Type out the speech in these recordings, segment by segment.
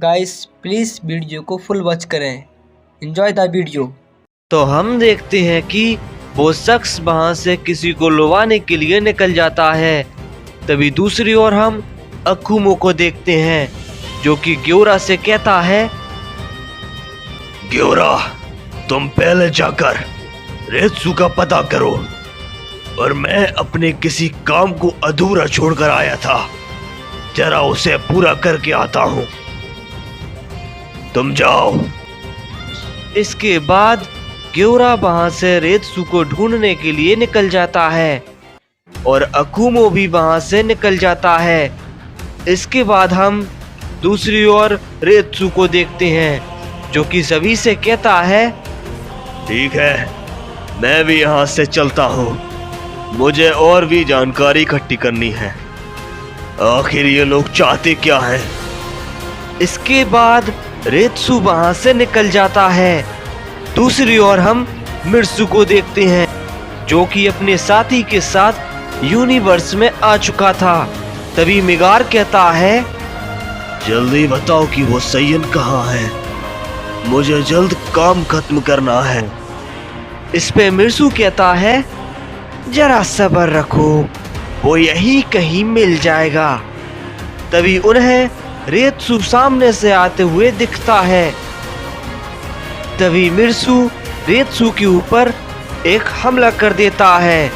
Guys please video को full watch करें। Enjoy the video. तो हम देखते हैं कि वो शख्स वहां से किसी को लुभाने के लिए निकल जाता है। तभी दूसरी ओर हम अकुमो को देखते हैं जो कि ग्योरा से कहता है, ग्योरा, तुम पहले जाकर रेत्सु का पता करो और मैं अपने किसी काम को अधूरा छोड़कर आया था, जरा उसे पूरा करके आता हूँ। तुम जाओ। इसके बाद ग्योरा वहां से रेत्सु को ढूंढने के लिए निकल जाता है और अकुमो भी वहां से निकल जाता है। इसके बाद हम दूसरी ओर रेत्सु को देखते हैं जो कि सभी से कहता है, ठीक है, मैं भी यहाँ से चलता हूँ। मुझे और भी जानकारी इकट्ठी करनी है। आखिर ये लोग चाहते क्या हैं? इसके बाद रेत्सु वहां से निकल जाता है। दूसरी ओर हम मिर्सु को देखते हैं जो कि अपने साथी के साथ यूनिवर्स में आ चुका था। तभी मिगार कहता है, जल्दी बताओ कि वो सैयन कहाँ है। मुझे जल्द काम खत्म करना है। इस पे मिर्सु कहता है, जरा सब्र रखो, वो यही कहीं मिल जाएगा। तभी उन्हें रेत्सु सामने से आते हुए दिखता है। तभी मिर्सु रेत्सु के ऊपर एक हमला कर देता है,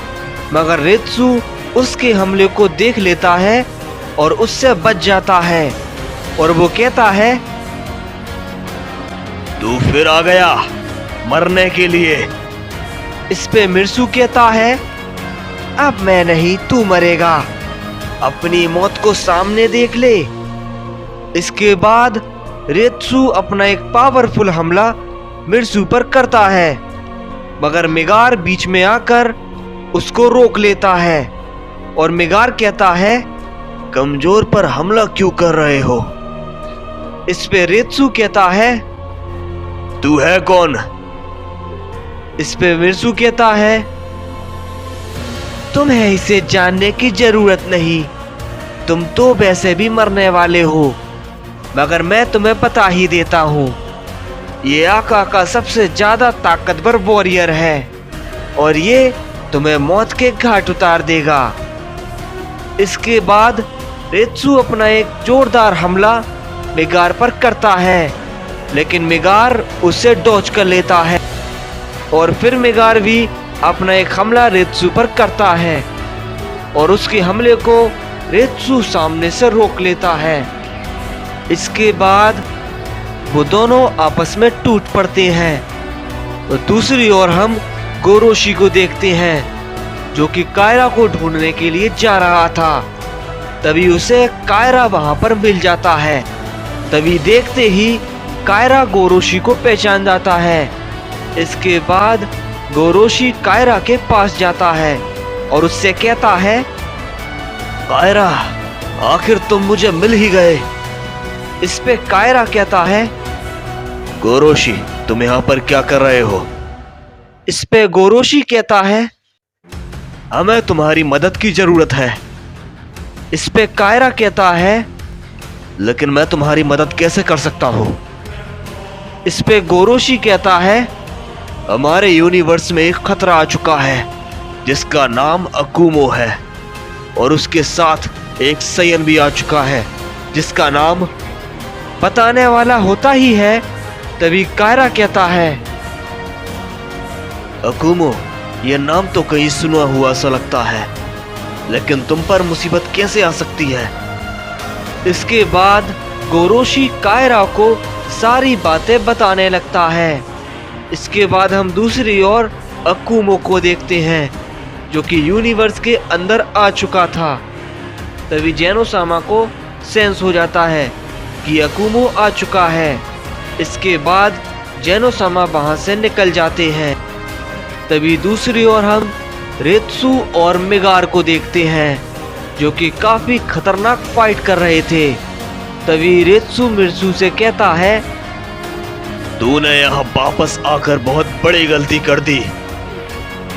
मगर रेत्सु उसके हमले को देख लेता है और उससे बच जाता है और वो कहता है, तू फिर आ गया मरने के लिए। इस पे मिर्सु कहता है, अब मैं नहीं, तू मरेगा, अपनी मौत को सामने देख ले। इसके बाद रेत्सु अपना एक पावरफुल हमला मिर्सु पर करता है, मगर मिगार बीच में आकर उसको रोक लेता है और मिगार कहता है, कमजोर पर हमला क्यों कर रहे हो? इस पे रेत्सु कहता है, तू है कौन? इस पे मिर्सु कहता है, तुम्हें इसे जानने की जरूरत नहीं, तुम तो वैसे भी मरने वाले हो, मगर मैं तुम्हें बता ही देता हूँ, ये आका का सबसे ज्यादा ताकतवर वॉरियर है और ये तुम्हें मौत के घाट उतार देगा। इसके बाद रेत्सु अपना एक जोरदार हमला मिगार पर करता है, लेकिन मिगार उसे डॉज कर लेता है और फिर मिगार भी अपना एक हमला रेत्सु पर करता है और उसके हमले को रेत्सु सामने से रोक लेता है। इसके बाद वो दोनों आपस में टूट पड़ते हैं। तो दूसरी ओर हम गोरोशी को देखते हैं जो कि कायरा को ढूंढने के लिए जा रहा था। तभी उसे कायरा वहां पर मिल जाता है। तभी देखते ही कायरा गोरोशी को पहचान जाता है। इसके बाद गोरोशी कायरा के पास जाता है और उससे कहता है, कायरा, आखिर तुम मुझे मिल ही गए। इस पे कायरा कहता है, गोरोशी, तुम यहाँ पर क्या कर रहे हो? इस पे गोरोशी कहता है, हमें तुम्हारी मदद की जरूरत है। इस पे कायरा कहता है, लेकिन मैं तुम्हारी मदद कैसे कर सकता हूँ? इस पे गोरोशी कहता है, हमारे यूनिवर्स में एक खतरा आ चुका है जिसका नाम अकुमो है और उसके साथ एक सैयन भी आ चुका है जिसका नाम बताने वाला होता ही है। तभी कायरा कहता है, अकुमो, यह नाम तो कहीं सुना हुआ सा लगता है, लेकिन तुम पर मुसीबत कैसे आ सकती है? इसके बाद गोरोशी कायरा को सारी बातें बताने लगता है। इसके बाद हम दूसरी ओर अकुमो को देखते हैं जो कि यूनिवर्स के अंदर आ चुका था। तभी जेनोसामा को सेंस हो जाता है कि अकुमो आ चुका है। इसके बाद जेनोसामा वहां से निकल जाते हैं। तभी दूसरी ओर हम रेत्सु और मिगार को देखते हैं जो कि काफी खतरनाक फाइट कर रहे थे। तभी रेत्सु मिर्सु से कहता है, तूने यहाँ वापस आकर बहुत बड़ी गलती कर दी।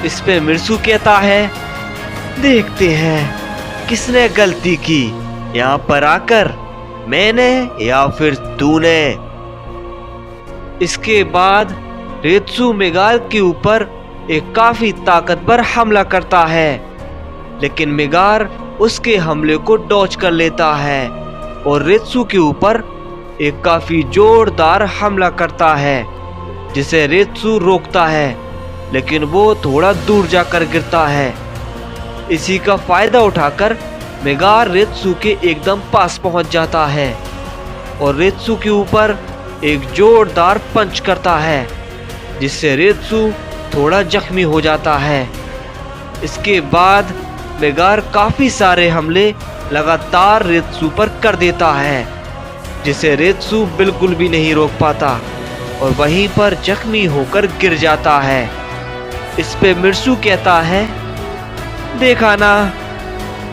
इस पे मिर्सु कहता है, देखते हैं किसने गलती की यहाँ पर आकर। मैंने या फिर तूने? इसके बाद रेत्सु मेगार के ऊपर एक काफी ताकतवर हमला करता है, लेकिन मेगार उसके हमले को डॉज कर लेता है और रेत्सु के ऊपर एक काफी जोरदार हमला करता है, जिसे रेत्सु रोकता है, लेकिन वो थोड़ा दूर जाकर गिरता है। इसी का फायदा उठाकर मेगार रेत्सु के एकदम पास पहुंच जाता है और रेत्सु के ऊपर एक जोरदार पंच करता है, जिससे रेत्सु थोड़ा जख्मी हो जाता है। इसके बाद मेगार काफी सारे हमले लगातार रेत्सु पर कर देता है, जिसे रेत्सु बिल्कुल भी नहीं रोक पाता और वहीं पर जख्मी होकर गिर जाता है। इस पे मिर्सु कहता है, देखा ना,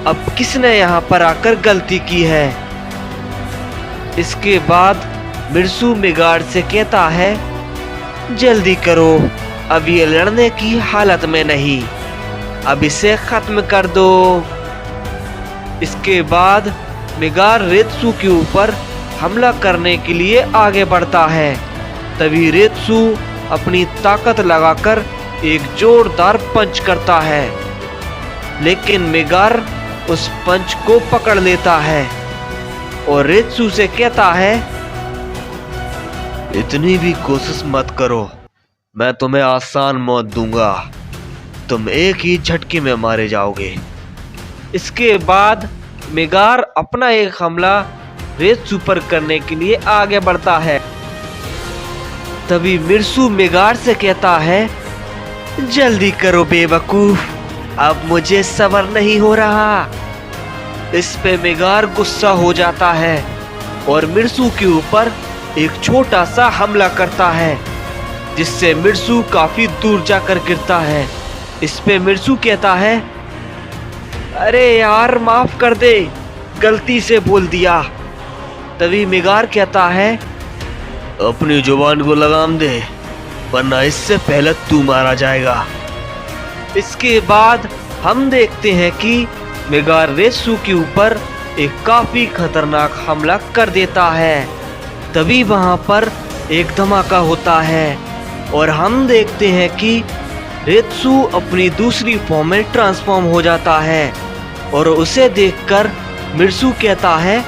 अब किसने यहाँ पर आकर गलती की है। इसके बाद मिर्सु मेगार से कहता है, जल्दी करो, अब ये लड़ने की हालत में नहीं, अब इसे खत्म कर दो। इसके बाद मेगार रेत्सु के ऊपर हमला करने के लिए आगे बढ़ता है। तभी रेत्सु अपनी ताकत लगाकर एक जोरदार पंच करता है, लेकिन मेगार उस पंच को पकड़ लेता है और रेत्सु से कहता है, इतनी भी कोशिश मत करो, मैं तुम्हें आसान मौत दूंगा, तुम एक ही झटके में मारे जाओगे। इसके बाद मेगार अपना एक हमला रेत्सु पर करने के लिए आगे बढ़ता है। तभी मिर्सु मेगार से कहता है, जल्दी करो बेवकूफ, अब मुझे सब्र नहीं हो रहा। इस पे मेगार गुस्सा हो जाता है और मिर्सु के ऊपर एक छोटा सा हमला करता है, जिससे मिर्सु काफी दूर जाकर गिरता है। इस पे मिर्सु कहता है, अरे यार माफ कर दे, गलती से बोल दिया। तभी मेगार कहता है, अपनी जुबान को लगाम दे, वरना इससे पहले तू मारा जाएगा। इसके बाद हम देखते हैं कि मेगार रेत्सु के ऊपर एक काफी खतरनाक हमला कर देता है। तभी वहां पर एक धमाका होता है और हम देखते हैं कि रेत्सु अपनी दूसरी फॉर्म में ट्रांसफॉर्म हो जाता है और उसे देखकर मिर्सु कहता है,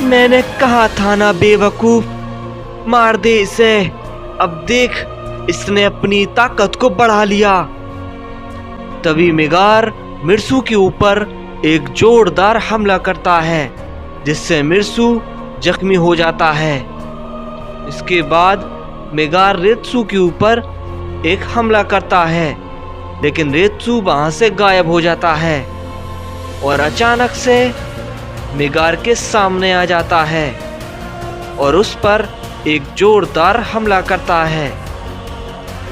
मैंने कहा था ना बेवकूफ, मार दे इसे, अब देख इसने अपनी ताकत को बढ़ा लिया। तभी मेगार मिर्सु के ऊपर एक जोरदार हमला करता है, जिससे मिर्सु जख्मी हो जाता है। इसके बाद मेगार रेत्सु के ऊपर एक हमला करता है, लेकिन रेत्सु वहां से गायब हो जाता है और अचानक से मेगार के सामने आ जाता है और उस पर एक जोरदार हमला करता है,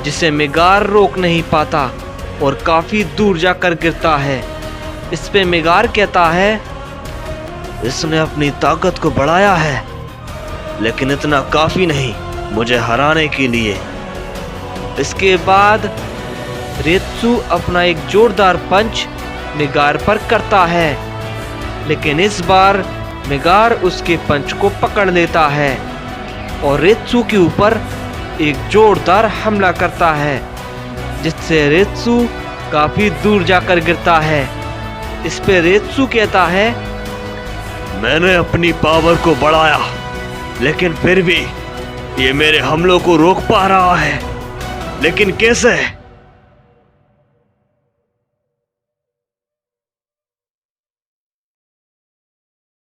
जिसे मेगार रोक नहीं पाता और काफी दूर जाकर गिरता है। इस पे मेगार कहता है, इसने अपनी ताकत को बढ़ाया है, लेकिन इतना काफी नहीं मुझे हराने के लिए। इसके बाद रेत्सु अपना एक जोरदार पंच मेगार पर करता है, लेकिन इस बार मेगार उसके पंच को पकड़ लेता है और रेत्सु के ऊपर एक जोरदार हमला करता है, जिससे रेत्सु काफी दूर जाकर गिरता है। इस पे रेत्सु कहता है, मैंने अपनी पावर को बढ़ाया, लेकिन फिर भी ये मेरे हमलों को रोक पा रहा है, लेकिन कैसे?